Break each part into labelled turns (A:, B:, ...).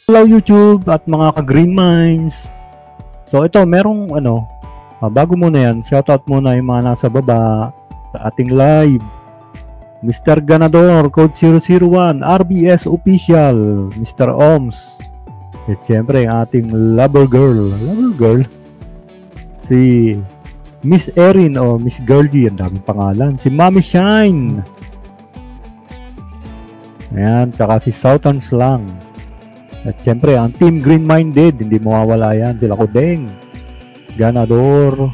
A: Hello YouTube at mga ka-Green Minds. So ito, merong bago muna yan, shoutout muna yung mga nasa baba sa ating live. Mr. Ganador, Code 001, RBS Official, Mr. Oms. At syempre, yung ating lover girl, si Miss Erin o Miss Girlie, ang daming pangalan. Si Mommy Shine. Ayan, tsaka si Southern Slang. At syempre, ang Team Green Minded, hindi mawawala yan. Sila Kudeng, Ganador,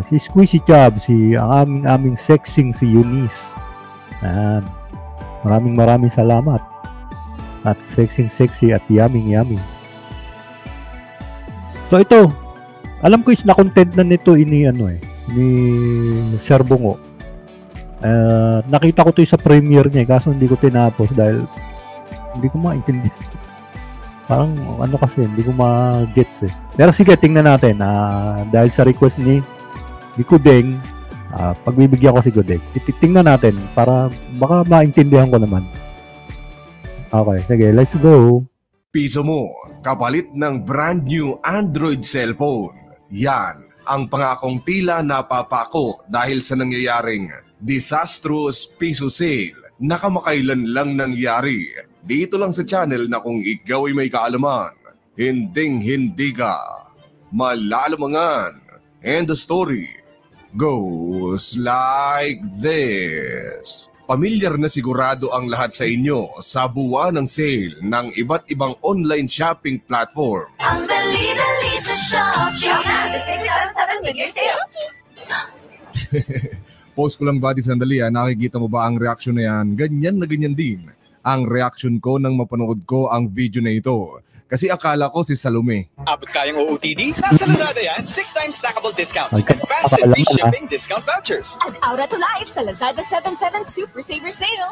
A: si Squishy Chub, ang aming sexing si Eunice. Ayan. Maraming salamat. At sexy at yummy. So ito, alam ko is na-content na nito ni Sir Bungo. Nakita ko to sa premiere niya, kaso hindi ko tinapos dahil hindi ko maintindihan. Parang kasi, hindi ko ma-gets eh. Pero sige, tingnan natin. Dahil sa request ni Kudeng, pagbibigyan ko si Kudeng. Tingnan natin para baka maintindihan ko naman. Okay, sige, let's go.
B: Piso mo, kapalit ng brand new Android cellphone. Yan ang pangakong tila napapako dahil sa nangyayaring disastrous piso sale na kamakailan lang nangyari. Dito lang sa channel na kung ikaw ay may kaalaman, hindi ka malalamangan. And the story goes like this. Pamilyar na sigurado ang lahat sa inyo sa buwan ng sale ng iba't ibang online shopping platform.
C: Ang dali-dali sa Shopee. Shop na sa 677 mid-year sale.
B: Post ko lang buddy sandali nakikita mo ba ang reaction na yan? Ganyan na ganyan din ang reaction ko nang mapanood ko ang video na ito. Kasi akala ko si Salome.
D: Abot kayang OOTD? Nasa Lazada yan. 6 times snackable discounts and fast and free shipping discount vouchers.
C: At Aura to Life sa Lazada 77 Super Saver Sale.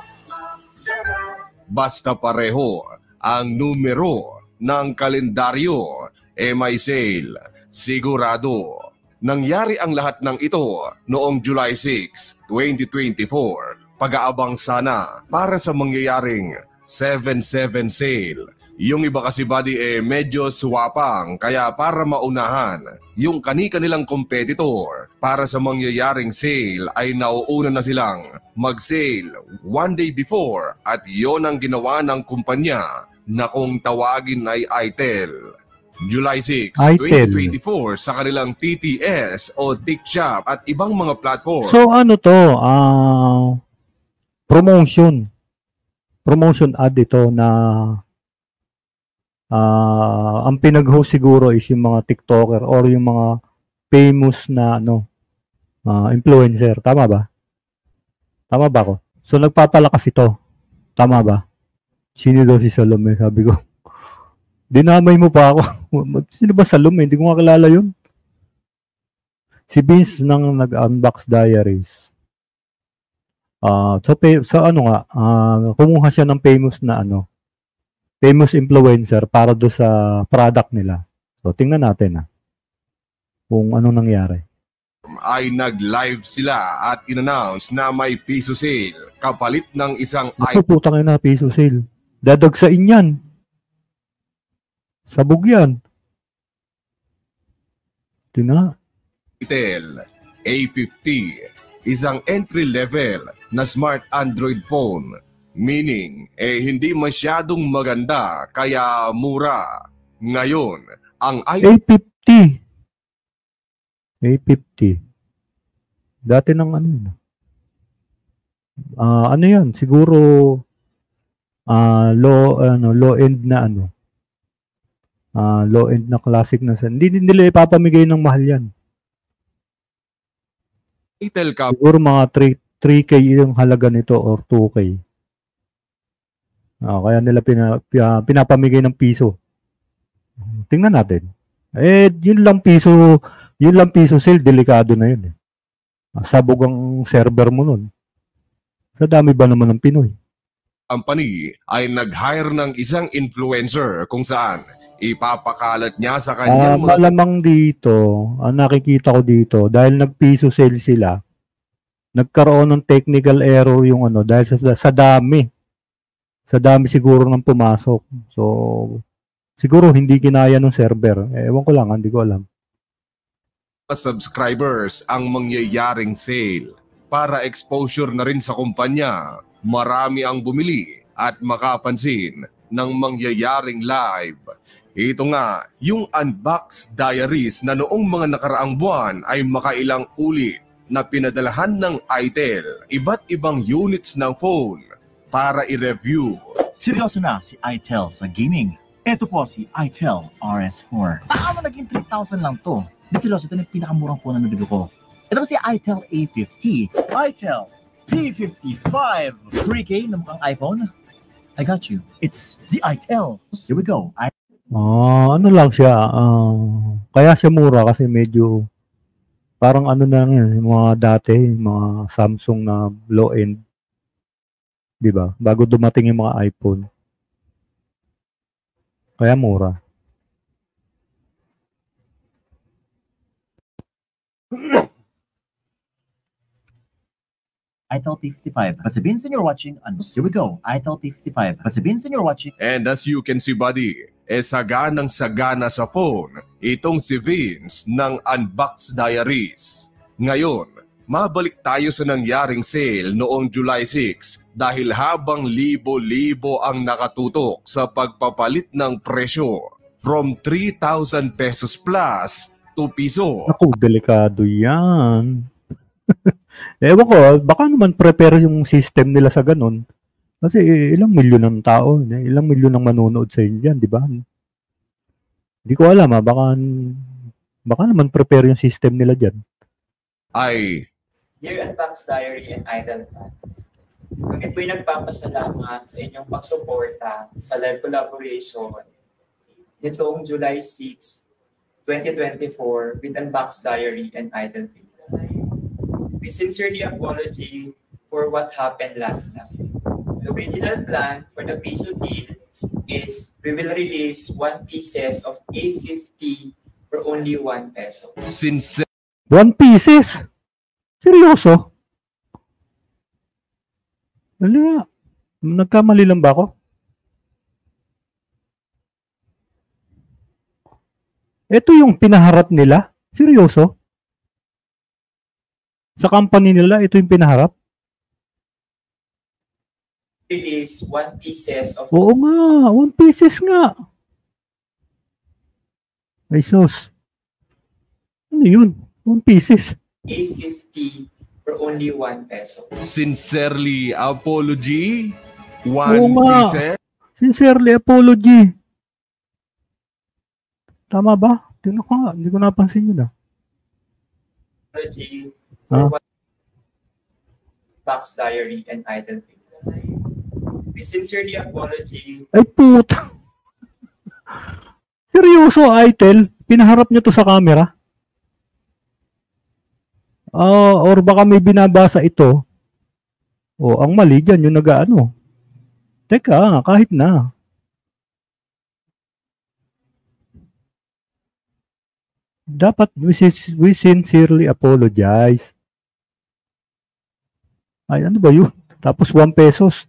B: Basta pareho ang numero ng kalendaryo, may sale. Sigurado. Nangyari ang lahat ng ito noong July 6, 2024. Pag-aabang sana para sa mangyayaring 7/7 sale. Yung iba kasi buddy medyo swapang kaya para maunahan yung kani-kanilang competitor para sa mangyayaring sale ay nauuna na silang mag-sale one day before at yon ang ginawa ng kumpanya na kung tawagin ay ITEL. July 6, 2024 sa kanilang TTS o TikShop at ibang mga platform.
A: So ano to? Promotion ad ito na ang pinag-host siguro is yung mga TikToker or yung mga famous na influencer. Tama ba? Tama ba ako? So nagpapalakas ito. Tama ba? Sino daw si Salome? Sabi ko. Dinamay mo pa ako. Sino ba Salome? Hindi ko makilala yun. Si Vince nang nag-unbox diaries. Kumuha siya ng famous influencer para do sa product nila. So tingnan natin kung ano nangyari.
B: Ay nag-live sila at in-announce na may piso sale kapalit ng isang
A: putang ina, piso sale. Dadagsain yan. Sabog yan. Tingnan.
B: Itel A50, isang entry level na smart Android phone, meaning hindi masyadong maganda kaya mura. Ngayon, ang
A: A50. Dati ng ano yan? Siguro low end na low end na classic na hindi nila ipapamigay ng mahal yan.
B: Itel ka.
A: Siguro mga 3K yung halaga nito or 2K. Kaya nila pinapamigay ng piso. Tingnan natin. Yun lang piso sale, delikado na yun. Sabog ang server mo nun. Sa dami ba naman ng Pinoy?
B: Company ay nag-hire ng isang influencer kung saan ipapakalat niya sa kanyang
A: malamang dito, ang nakikita ko dito, dahil nag-piso sale sila, nagkaroon ng technical error yung dahil sa dami. Sa dami siguro ng pumasok. So, siguro hindi kinaya ng server. Ewan ko lang, hindi ko alam.
B: Subscribers ang mangyayaring sale para exposure na rin sa kumpanya. Marami ang bumili at makapansin ng mangyayaring live. Ito nga, yung Unbox Diaries na noong mga nakaraang buwan ay makailang ulit na pinadalahan ng ITEL iba't ibang units ng phone para i-review.
E: Seryoso na si ITEL sa gaming. Ito po si ITEL RS4. Paano naging 3,000 lang to? Seryoso, ito na yung pinakamurang phone na nabili ko. Ito kasi iTEL A50. iTEL P55. 3K na mukhang iPhone. I got you. It's the iTEL. Here we go.
A: Ano lang siya. Kaya siya mura kasi medyo parang ano na lang yan. Yung mga dati, mga Samsung na low-end. Diba? Bago dumating yung mga iPhone. Kaya mura.
E: iTEL P55. Sabihin sa you're watching. Here we go. iTEL P55. Sabihin sa you're watching.
B: And as you can see, buddy, saganang sagana sa phone itong si Vince ng Unbox Diaries. Ngayon, mabalik tayo sa nangyaring sale noong July 6 dahil habang libo-libo ang nakatutok sa pagpapalit ng presyo from 3,000 pesos plus to piso.
A: Ako, delikado yan. Ewan ko, baka naman prepare yung system nila sa ganun. Kasi ilang milyon ng tao, ilang milyon ng manonood sa inyo yan, di ba? Hindi ko alam, baka naman prepare yung system nila dyan.
B: Ay,
F: Dear Unbox Diary and Idol fans, kami po'y nagpapasalamat sa inyong pagsuporta sa live collaboration nitong July 6, 2024 with Unbox Diary and Idol fans. We sincerely apologize for what happened last night. The original plan for the piso deal is we will release 1 pieces of A50 for only 1 peso.
B: since
A: 1 pieces? Seryoso? Wala. Nagkamali lang ba ako? Ito yung pinaharap nila? Seryoso? Sa company nila, ito yung pinaharap?
F: Release 1 pieces of
A: Oo nga, 1 pieces nga. Ay sus. Ano yun? 1 pieces.
F: A50 for only 1 peso.
B: sincerely apology,
A: Oo
B: 1
A: nga.
B: pieces.
A: Sincerely apology. Tama ba? Tingnan ko nga, hindi ko napansin yun ah.
F: Apology
A: Ah.
F: for what Box Diary and Idol fans. We sincerely apologize
A: Ay puta. Seryoso, ITEL? Pinaharap niyo to sa camera? Or baka may binabasa ito. O, ang mali dyan, yung nag-ano. Teka, kahit na. Dapat we sincerely apologize. Ay, ano ba yun? Tapos 1 pesos.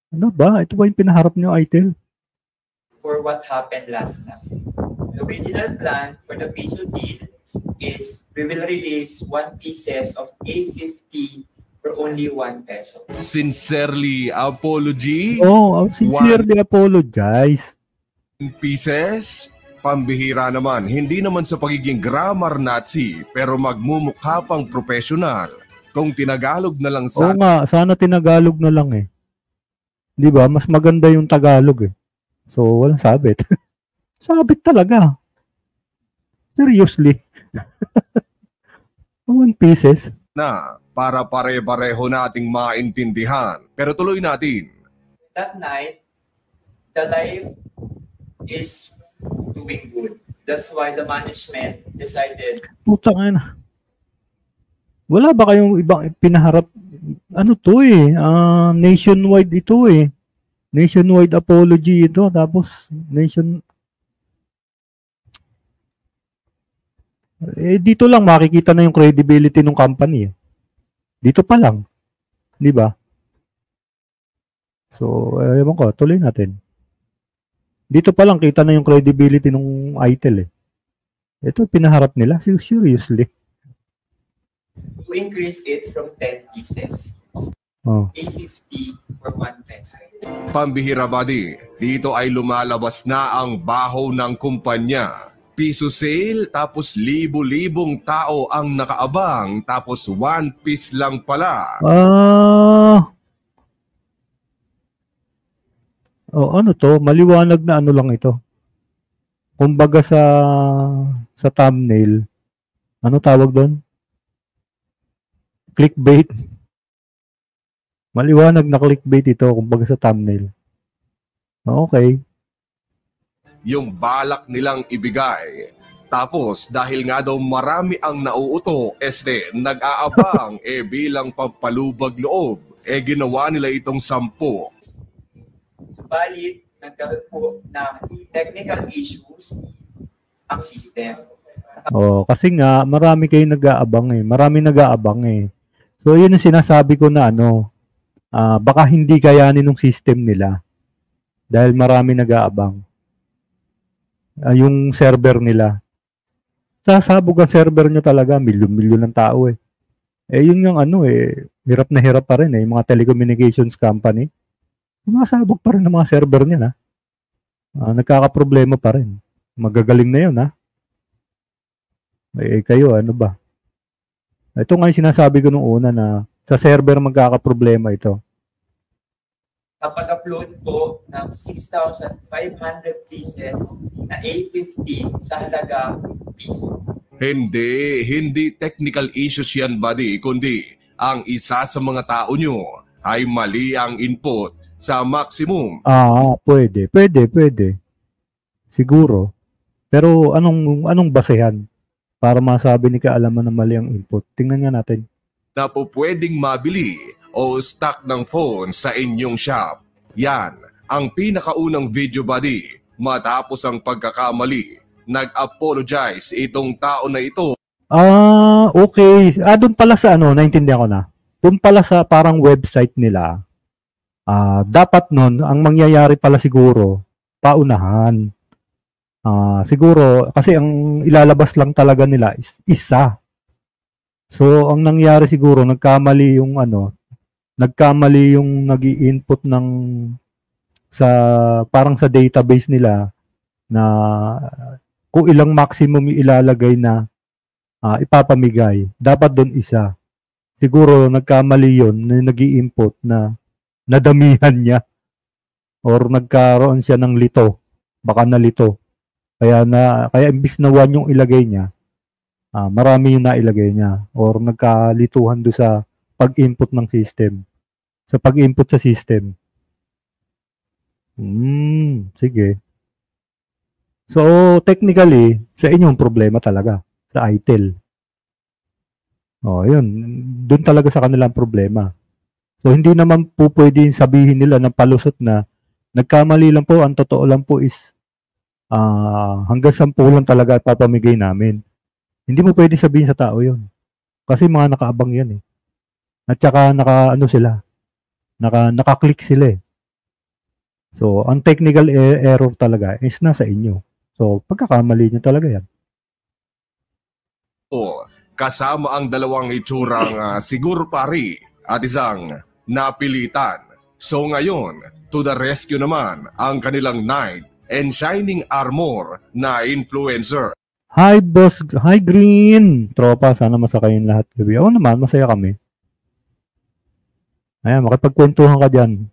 A: Ano ba? Ito ba yung pinaharap niyo, ITEL?
F: for what happened last night. The original plan for the piso deal is we will release 1 pieces of A50 for only 1 peso.
B: Sincerely apology,
A: Oh, I'll sincerely apologize.
B: 1 pieces. Pambihira naman, hindi naman sa pagiging grammar Nazi, pero magmumukha pang professional. Kung tinagalog na lang
A: Oo
B: sa
A: nga, sana tinagalog na lang eh. 'Di ba? Mas maganda yung Tagalog eh. So, walang sabit. Sabit talaga. Seriously. 1 pieces.
B: na para pare-pareho nating maintindihan. Pero tuloy natin.
F: That night, the life is doing good. That's why the management decided
A: Putang ina. Wala ba kayong ibang pinaharap? Ano to eh? Nationwide ito eh. Nationwide apology ito. Tapos, dito lang makikita na yung credibility ng company eh. Dito pa lang. Di ba? So, ewan ko, tuloy natin. Dito pa lang, kita na yung credibility ng ITEL eh. Ito, pinaharap nila. Seriously.
F: To increase it from 10 pieces
A: Oh.
F: A50 for 1 peso.
B: Pambihira buddy, dito ay lumalabas na ang baho ng kumpanya. Piso sale, tapos libo-libong tao ang nakaabang, tapos 1 piece lang pala.
A: Ano to? Maliwanag na ano lang ito. Kumbaga sa thumbnail, ano tawag doon? Clickbait. Maliwanag na clickbait ito, kumbaga sa thumbnail. Okay.
B: Yung balak nilang ibigay. Tapos dahil nga daw marami ang nauuto, nag-aabang bilang pampalubag loob, ginawa nila itong 10.
F: Subalit, nagkaroon po ng technical issues ang system.
A: Kasi nga marami kayong nag-aabang eh. Marami nag-aabang eh. So yun ang sinasabi ko na baka hindi kayanin ng system nila dahil marami nag-aabang. Yung server nila. Sasabog ang server nyo talaga, milyon-milyon ng tao eh. Yun yung hirap na hirap pa rin eh, yung mga telecommunications company. Sumasabog pa rin ang mga server niya nagkakaproblema pa rin. Magagaling na yun kayo, ano ba? Ito nga yung sinasabi ko nung una na sa server magkakaproblema ito.
F: Kapag-upload ko ng 6,500 pieces na A50 sa halaga piso.
B: Hindi technical issues yan buddy, kundi ang isa sa mga tao nyo ay mali ang input sa maximum.
A: Pwede. Siguro. Pero anong basehan para masabi ni kaalaman na mali ang input? Tingnan nga natin.
B: Na po pwedeng mabili o stock ng phone sa inyong shop. Yan ang pinakaunang video buddy. Matapos ang pagkakamali, nag-apologize itong tao na ito.
A: Okay. Doon pala sa naintindihan ko na. Doon pala sa parang website nila. Dapat nun, ang mangyayari pala siguro, paunahan. Siguro, kasi ang ilalabas lang talaga nila is isa. So, ang nangyari siguro, nagkamali yung nag-i-input parang sa database nila na kung ilang maximum yung ilalagay na ipapamigay. Dapat doon isa. Siguro, nagkamali yun na nag-i-input na nadamihan niya or nagkaroon siya ng lito. Baka nalito. Kaya imbis na 1 yung ilagay niya, marami yung nailagay niya or nagkalituhan do sa pag-input ng system. Sa pag-input sa system. Sige. So, technically, sa inyong problema talaga. Sa ITEL. Yun. Doon talaga sa kanilang problema. So, hindi naman po pwedeng sabihin nila ng palusot na nagkamali lang po, ang totoo lang po is hanggang 10 lang talaga papamigay namin. Hindi mo pwede sabihin sa tao yun. Kasi mga nakaabang yan eh. At saka naka-click sila eh. So, ang technical error talaga is nasa inyo. So, pagkakamali nyo talaga yan.
B: Kasama ang dalawang itsurang siguro pari at isang napilitan. So ngayon, to the rescue naman ang kanilang knight and shining armor na influencer.
A: Hi boss, hi Green! Tropa, sana masakayin lahat gabi. Oo naman, masaya kami. Ayan, makipagkwentuhan ka dyan.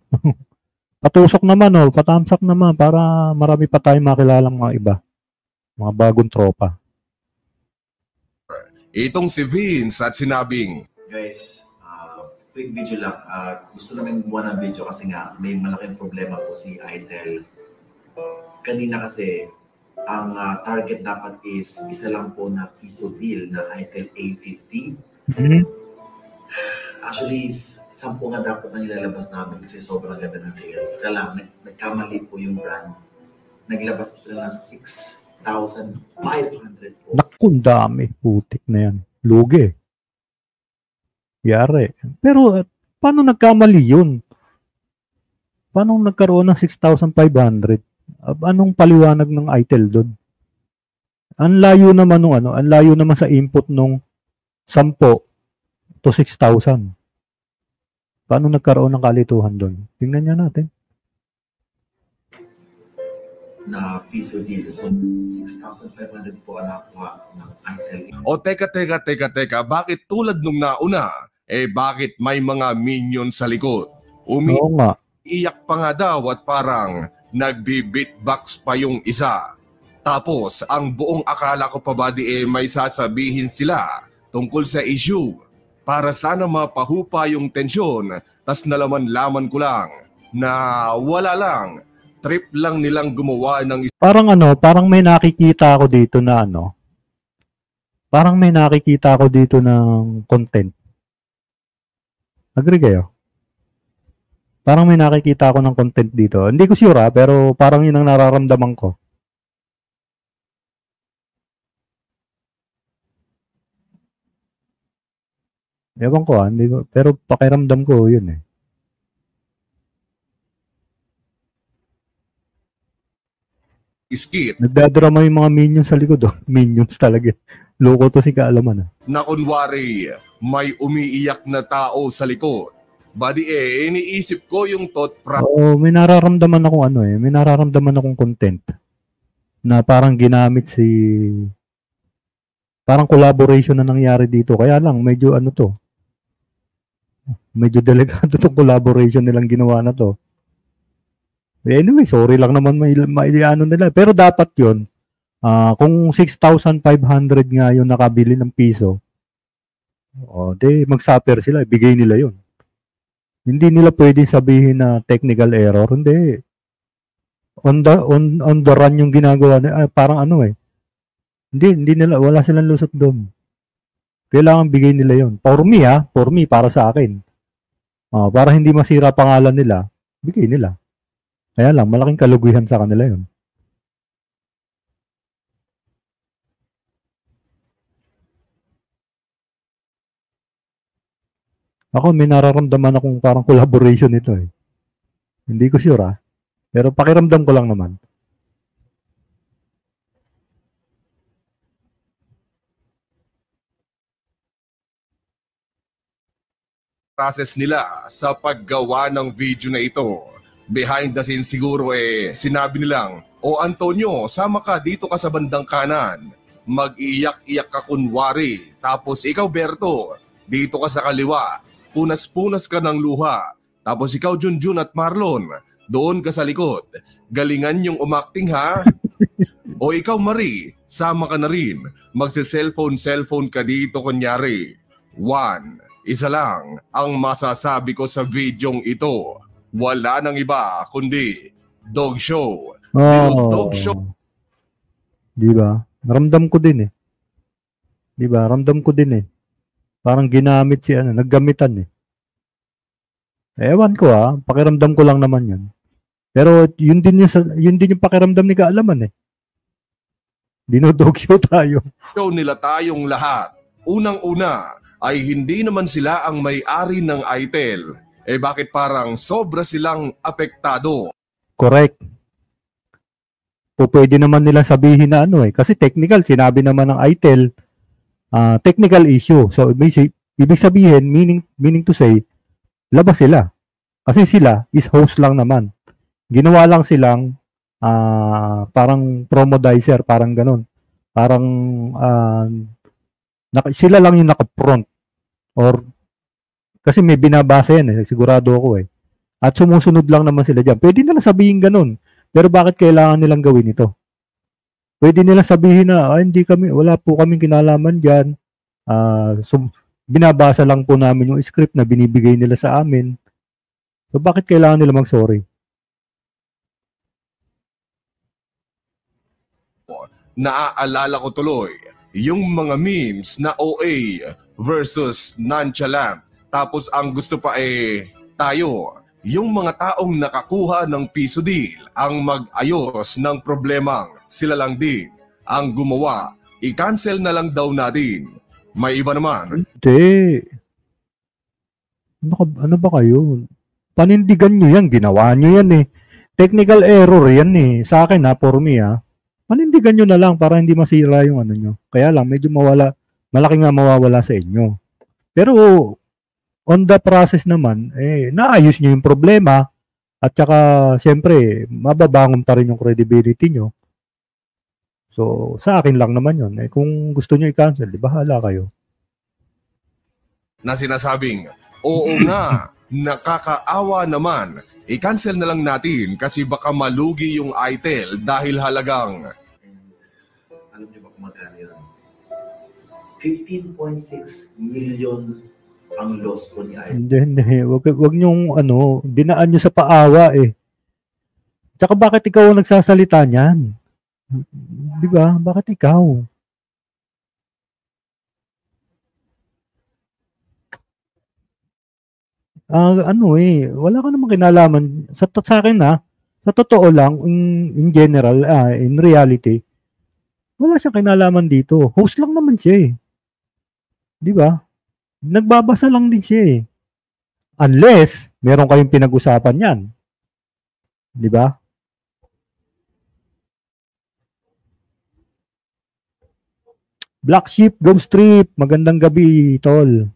A: Patusok naman patamsak naman para marami pa tayong makilalang mga iba. Mga bagong tropa.
B: Itong si Vince at sinabing,
E: Guys, quick video lang. Gusto namin gumawa ng video kasi nga may malaking problema po si ITEL. Kanina kasi, ang target dapat is isa lang po na piso deal na ITEL A50. Actually, 10 nga dapat ang ilalabas namin kasi sobrang ganda ng sales. Kaya lang, nagkamali po yung brand. Naglabas po sila ng 6,500 po.
A: Naku, dami. Putik na yan. Lugi. Yari. Pero, paano nagkamali yun? Paano nagkaroon ng 6,500? Anong paliwanag ng ITEL doon? Ang layo naman nung ano, ang layo naman sa input nung 10 to 6,000. Paano nagkaroon ng kalituhan doon? Tingnan niya natin.
E: Na piso deal. So, 6,500 po ang nakuha ng ITEL.
B: O teka, bakit tulad nung nauna, bakit may mga minion sa likod?
A: Oo nga.
B: Iyak pa nga daw at parang nagbi-beatbox pa yung isa. Tapos, ang buong akala ko pa ba may sasabihin sila tungkol sa issue para sana mapahupa yung tensyon, tas nalaman-laman ko lang na wala lang. Trip lang nilang gumawa ng
A: Parang may nakikita ako dito na parang may nakikita ako dito ng content. Agree kayo? Parang may nakikita ako ng content dito. Hindi ko sure pero parang yun ang nararamdaman ko. Ewan ko hindi ko, pero pakiramdam ko yun eh.
B: skit
A: Nagdadrama yung mga minions sa likod. Minions talaga. Loko to si Kaalaman.
B: na kunwari may umiiyak na tao sa likod. Badi iniisip ko yung thought
A: Oo, may nararamdaman akong may nararamdaman akong content na parang ginamit parang collaboration na nangyari dito. Kaya lang, medyo medyo delikado tong collaboration nilang ginawa na to. Anyway, sorry lang naman may nila. Pero dapat yun, kung 6,500 nga yung nakabili ng piso, mag-suffer sila, ibigay nila yun. Hindi nila pwedeng sabihin na technical error. Hindi. On the run yung ginagawa nila. Parang hindi nila, wala silang lusot doon. Kailangan bigay nila yun. For me, para sa akin. Para hindi masira pangalan nila, bigay nila. Kaya lang, malaking kaluguyan sa kanila yun. Ako, may nararamdaman akong parang collaboration nito eh. Hindi ko sure pero pakiramdam ko lang naman.
B: process nila sa paggawa ng video na ito. Behind the scenes siguro sinabi nilang, "O Antonio, sama ka dito ka sa bandang kanan. Mag-iiyak-iyak ka kunwari. Tapos ikaw Berto, dito ka sa kaliwa. Punas-punas ka ng luha. Tapos ikaw Junjun at Marlon, doon ka sa likod. Galingan yung umakting ha." O ikaw Marie, sama ka na rin. Magse-cellphone ka dito kunyari. 1, isa lang ang masasabi ko sa videong ito. Wala nang iba kundi dog show. Dog show.
A: Diba? Ramdam ko din eh. Diba? Ramdam ko din eh. Parang ginamit naggamitan eh. Ewan ko pakiramdam ko lang naman yan. Pero yun din yung pakiramdam ni Kaalaman eh. Dinodog show tayo.
B: Show nila tayong lahat. Unang-una ay hindi naman sila ang may-ari ng ITEL. Bakit parang sobra silang apektado?
A: Correct. Pwede naman nila sabihin na kasi technical, sinabi naman ng ITEL, technical issue. So, ibig sabihin, meaning to say, labas sila. Kasi sila is host lang naman. Ginawa lang silang parang promodizer, parang ganun. Parang sila lang yung naka-front. Or kasi may binabasa yan sigurado ako At sumusunod lang naman sila dyan. Pwede nila sabihin ganun. Pero bakit kailangan nilang gawin ito? Pwede nila sabihin na, wala po kaming kinalaman dyan. Binabasa lang po namin yung script na binibigay nila sa amin. So bakit kailangan nila mag-sorry?
B: Naaalala ko tuloy yung mga memes na OA versus nonchalant. Tapos ang gusto pa tayo, yung mga taong nakakuha ng piso deal ang mag-ayos ng problemang sila lang din ang gumawa. I-cancel na lang daw natin. May iba naman.
A: Hindi. Ano ba kayo? Panindigan nyo yan. Ginawa nyo yan eh. Technical error yan eh. Sa akin for me panindigan nyo na lang para hindi masira yung ano nyo. Kaya lang, medyo malaki nga mawawala sa inyo. Pero, on the process naman, naayos nyo yung problema at saka, siyempre, mababangon pa rin yung credibility nyo. So, sa akin lang naman yun. Kung gusto nyo i-cancel, di bahala kayo.
B: Na sinasabing, oo nga, nakakaawa naman. I-cancel na lang natin kasi baka malugi yung ITEL dahil halagang...
E: Alam niyo ba kung magkano yun? 15.6 million ang loss po ni ITEL.
A: Hindi. Wag nyong dinaan nyo sa paawa eh. Tsaka bakit ikaw ang nagsasalita niyan? Di ba? Bakit ikaw? Wala ka namang kinalaman. Sa akin sa totoo lang, in general, in reality, wala siyang kinalaman dito. Host lang naman siya eh. Di ba? Nagbabasa lang din siya eh. Unless, meron kayong pinag-usapan yan. Di ba? Black Sheep, Ghost Trip. Magandang gabi, tol.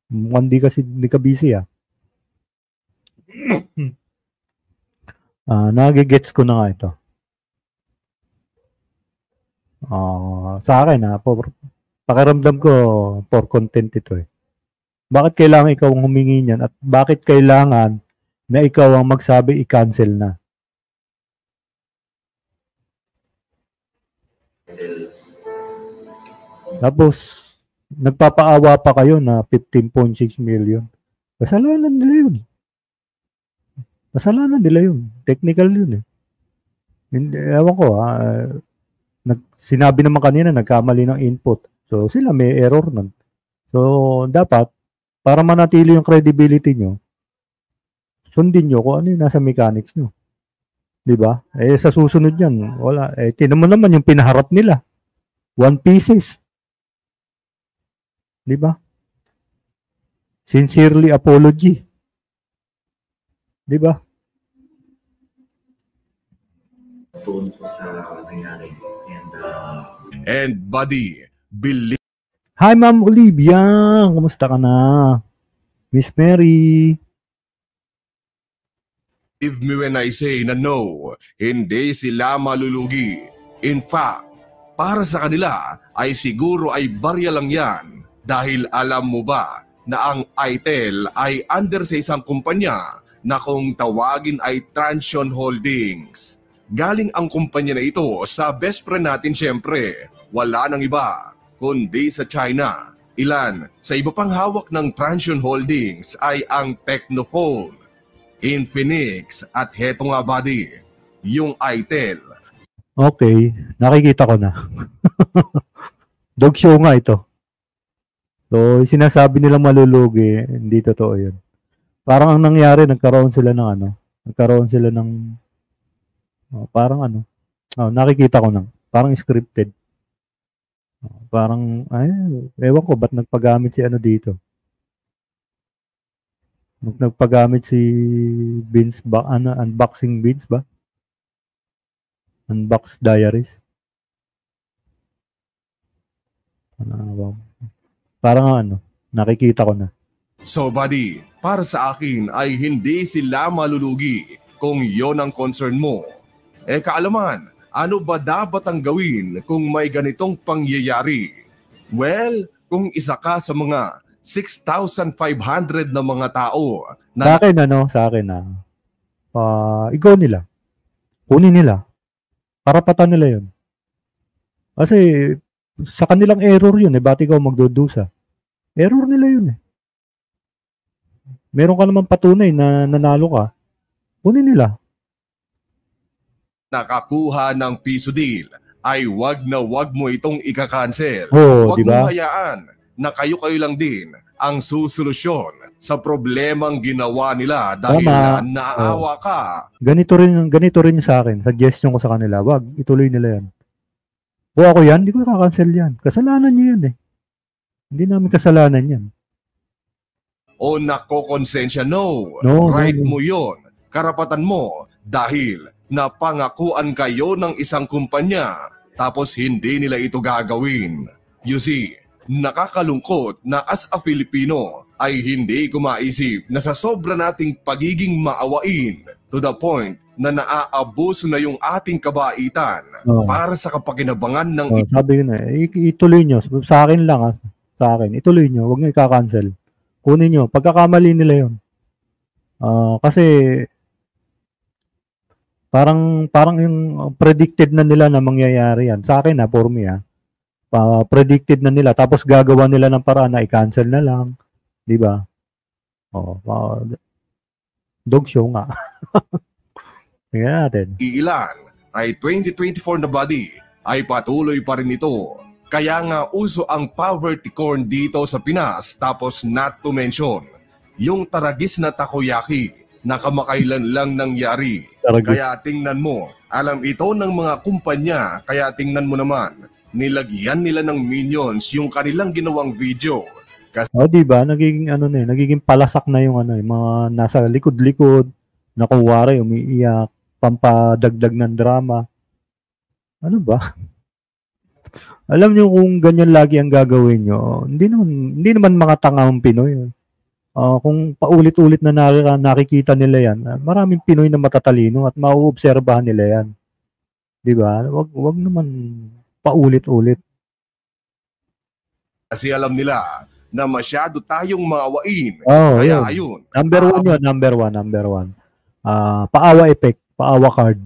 A: Mukhang di ka busy nagigets ko na nga ito. Sa akin pakiramdam ko for content ito eh. Bakit kailangan ikaw ang humingi niyan at bakit kailangan na ikaw ang magsabi i-cancel na? Tapos nagpapaawa pa kayo na 15.6 million. Kasalanan nila yun. Technical yun eh. Ewan ko sinabi naman kanina nagkamali ng input. So sila may error nun. So dapat para manatili yung credibility nyo, sundin nyo kung ano yung nasa mechanics nyo. Diba? Sa susunod yan, wala. Tinan mo naman yung pinaharap nila. 1 pieces. Diba? Sincerely apology. Diba?
E: Tungkol po sa nangyari.
B: And buddy, believe
A: Hi Ma'am Olivia, kumusta ka na? Miss Mary.
B: me when I say na no, hindi sila malulugi. In fact, para sa kanila ay siguro ay barya lang yan dahil alam mo ba na ang ITEL ay under sa isang kumpanya na kung tawagin ay Transsion Holdings. Galing ang kumpanya na ito sa best friend natin syempre, wala nang iba kundi sa China. Ilan sa iba pang hawak ng Transsion Holdings ay ang Technophone, Infinix at heto nga buddy, yung ITEL.
A: Okay, nakikita ko na. Dog show nga ito. So, sinasabi nilang malulugi, hindi totoo yun. Parang ang nangyari, nagkaroon sila ng nakikita ko na. Parang scripted. Parang, ewan ko, ba't nagpagamit si dito? Nagpagamit si Vince ba? Unboxing Vince ba? Unbox Diaries. Parang nakikita ko na.
B: So buddy, para sa akin ay hindi sila malulugi kung yon ang concern mo. Kaalaman, ano ba dapat ang gawin kung may ganitong pangyayari? Well, kung isa ka sa mga 6,500 na mga tao na...
A: Sa akin ikaw nila. Kunin nila. Karapatan nila yun. Kasi sa kanilang error yun ba't ikaw magdudusa? Error nila yun Meron ka naman patunay na nanalo ka. Kunin nila.
B: Nakakuha ng piso deal ay wag mo itong ika-cancel. Wag
A: diba?
B: mo hayaan na kayo lang din ang susolusyon sa problemang ginawa nila dahil naawa ka.
A: Ganito rin sa akin. Suggestion ko sa kanila, wag, ituloy nila yan. Kung ako yan, hindi ko kakancel yan. Kasalanan nyo yan Hindi namin kasalanan yan.
B: o nakokonsensya? No.
A: No,
B: Right
A: no.
B: mo yon. Karapatan mo dahil napangakuan kayo ng isang kumpanya tapos hindi nila ito gagawin. You see, nakakalungkot na as a Filipino ay hindi ko maisip na sa sobra nating pagiging maawain to the point na naaabuso na yung ating kabaitan para sa kapakinabangan ng
A: sabi ko na, ituloy nyo. Sa akin lang, sa akin, ituloy nyo. Huwag nyo i-cancel. Kunin nyo. Pagkakamali nila yun. Kasi parang yung predicted na nila na mangyayari yan. Sa akin for me predicted na nila. Tapos gagawa nila ng paraan na i-cancel na lang. Di ba? Dog show nga. Tingnan natin.
B: iilan ay 2024 na body ay patuloy pa rin ito. Kaya nga uso ang poverty corn dito sa Pinas. Tapos not to mention, yung taragis na takoyaki na kamakailan lang nangyari.
A: Taragis.
B: Kaya tingnan mo, alam ito ng mga kumpanya. Kaya tingnan mo naman, nilagyan nila ng minions yung kanilang ginawang video.
A: Diba? Nagiging nagiging palasak na yung yung mga nasa likod-likod na kuwari umiiyak, pampadagdag ng drama. Ano ba? Alam niyo kung ganyan lagi ang gagawin niyo, hindi naman mga tanga ang Pinoy. Kung paulit-ulit na nakikita nila yan, maraming Pinoy na matatalino at mauobserbahan nila yan. 'Di ba? Wag naman paulit-ulit.
B: Kasi alam nila na masyado tayong maawain. Kaya ayun.
A: Number one. Paawa effect, paawa card.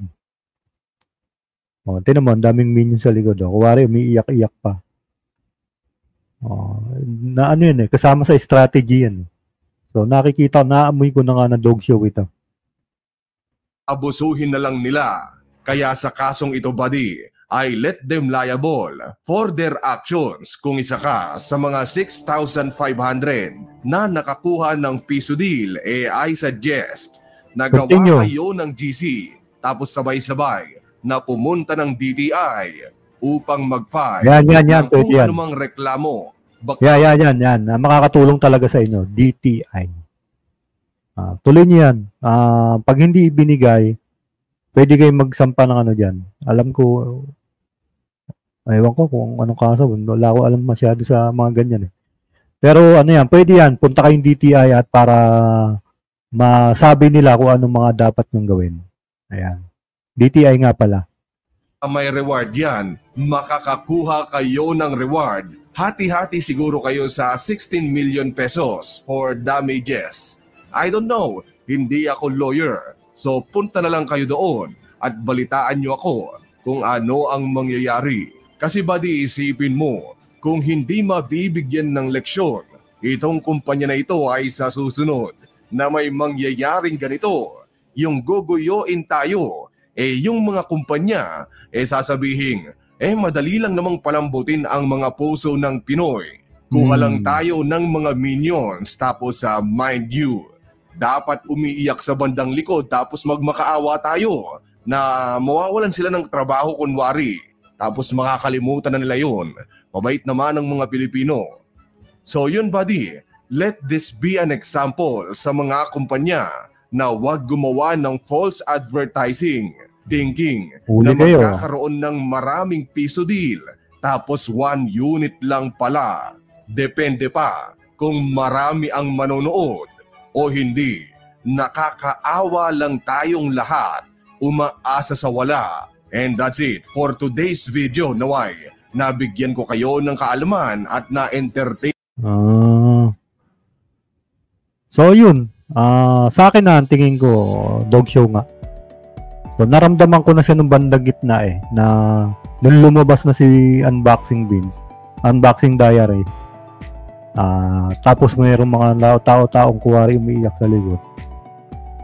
A: Tingnan mo, ang daming minion sa likod. Kuwari, umiiyak-iyak pa. Na yun kasama sa strategy yan. So, naamoy ko na nga na dog show ito.
B: Abusuhin na lang nila. Kaya sa kasong ito, buddy, I let them liable for their actions kung isa ka sa mga 6,500 na nakakuha ng piso deal. I suggest na gawa kayo ng GC tapos sabay-sabay na pumunta ng DTI upang mag-file ng kung anumang reklamo.
A: Yan. Makakatulong talaga sa inyo. DTI. Tuloy niyo yan. Pag hindi ibinigay, pwede kayong magsampa ng dyan. Alam ko, ewan ko kung anong kaso. Wala ko alam masyado sa mga ganyan. Pero pwede yan. Punta kayong DTI at para masabi nila kung anong mga dapat nyong gawin. Ayan. DTI nga pala.
B: May reward yan. Makakakuha kayo ng reward. Hati-hati siguro kayo sa 16 million pesos for damages. I don't know. Hindi ako lawyer. So punta na lang kayo doon at balitaan nyo ako kung ano ang mangyayari. Kasi buddy, isipin mo, kung hindi mabibigyan ng leksyon, itong kumpanya na ito ay sa susunod na may mangyayaring ganito, yung guguyuin tayo, yung mga kumpanya, sasabihin, madali lang namang palambutin ang mga puso ng Pinoy. Kuha lang tayo ng mga minions, tapos mind you, dapat umiiyak sa bandang likod tapos magmakaawa tayo na mawawalan sila ng trabaho kunwari. Tapos makakalimutan na nila yun. Mabait naman ng mga Pilipino. So yun buddy, let this be an example sa mga kumpanya na huwag gumawa ng false advertising, thinking na magkakaroon ng maraming piso deal tapos 1 unit lang pala. Depende pa kung marami ang manonood o hindi. Nakakaawa lang tayong lahat, umaasa sa wala. And that's it for today's video. Naway, nabigyan ko kayo ng kaalaman at na-entertain.
A: So yun, sa akin na tingin ko dog show nga. So naramdaman ko na siya nung bandang gitna na nung lumabas na si Unboxing Diary. Tapos mayroong mga tao-taong kuwari umiiyak sa likod.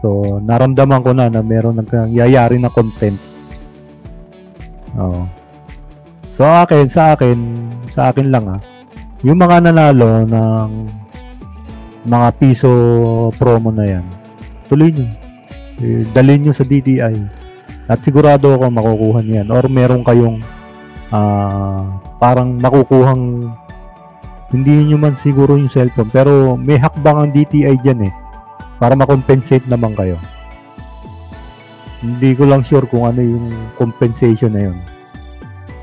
A: So naramdaman ko na mayroon nangyayari na content. So sa akin lang yung mga nanalo ng mga piso promo na yan, tuloy nyo. Dalhin nyo sa DTI. At sigurado ako makukuha niyan. Or meron kayong parang makukuhang Hindi nyo man siguro yung cellphone, pero may hakbang ang DTI dyan para makompensate naman kayo. Hindi ko lang sure kung ano yung compensation na yun.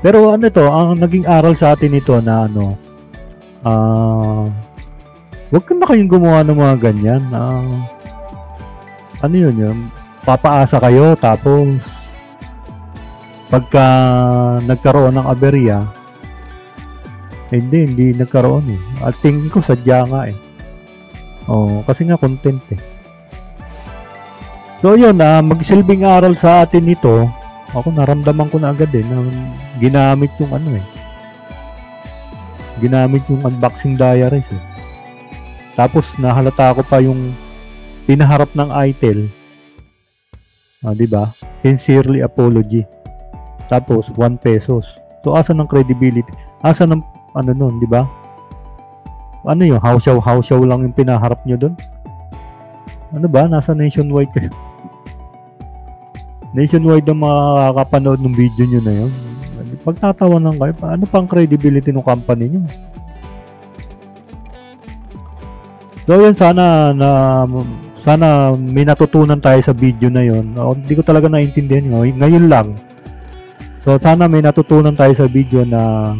A: Pero ano to, ang naging aral sa atin ito na wag na kayong gumawa ng mga ganyan. Ano yun? Papaasa kayo, tapos pagka nagkaroon ng aberya, hindi nagkaroon At tingin ko sadya nga kasi nga content So yun, magsilbing aral sa atin nito. Ako naramdaman ko na agad na ginamit yung ginamit yung unboxing diaries Tapos nahalata ko pa yung pinaharap ng ITEL. Di ba? Sincerely apology. Tapos 1 pesos. So asa ng credibility? Asa ng nun, di ba? Ano yung hausaw lang yung pinaharap nyo doon? Ano ba? Nasa nationwide kayo. Nationwide ang makakapanood ng video nyo na yun. Pagtatawanan kayo, ano pang credibility ng company nyo? So yun, sana may natutunan tayo sa video na yun. Hindi ko talaga naintindihan ngayon lang. So sana may natutunan tayo sa video na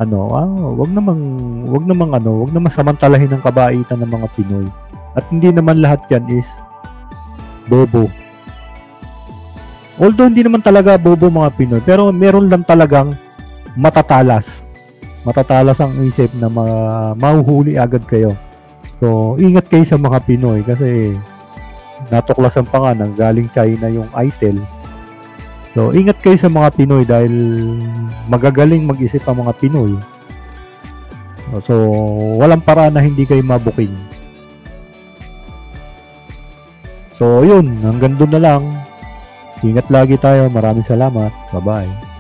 A: wag namang samantalahin ng kabaitan ng mga Pinoy. At hindi naman lahat yan is bobo. Although hindi naman talaga bobo mga Pinoy, pero meron lang talagang matatalas. Matatalas ang isip na mahuhuli agad kayo. So, ingat kayo sa mga Pinoy kasi natuklasan pa nga nang galing China yung ITEL. So, ingat kayo sa mga Pinoy dahil magagaling mag-isip ang mga Pinoy. So, walang paraan na hindi kayo mabuking. So, yun. Hanggang doon na lang. Ingat lagi tayo. Maraming salamat. Bye-bye.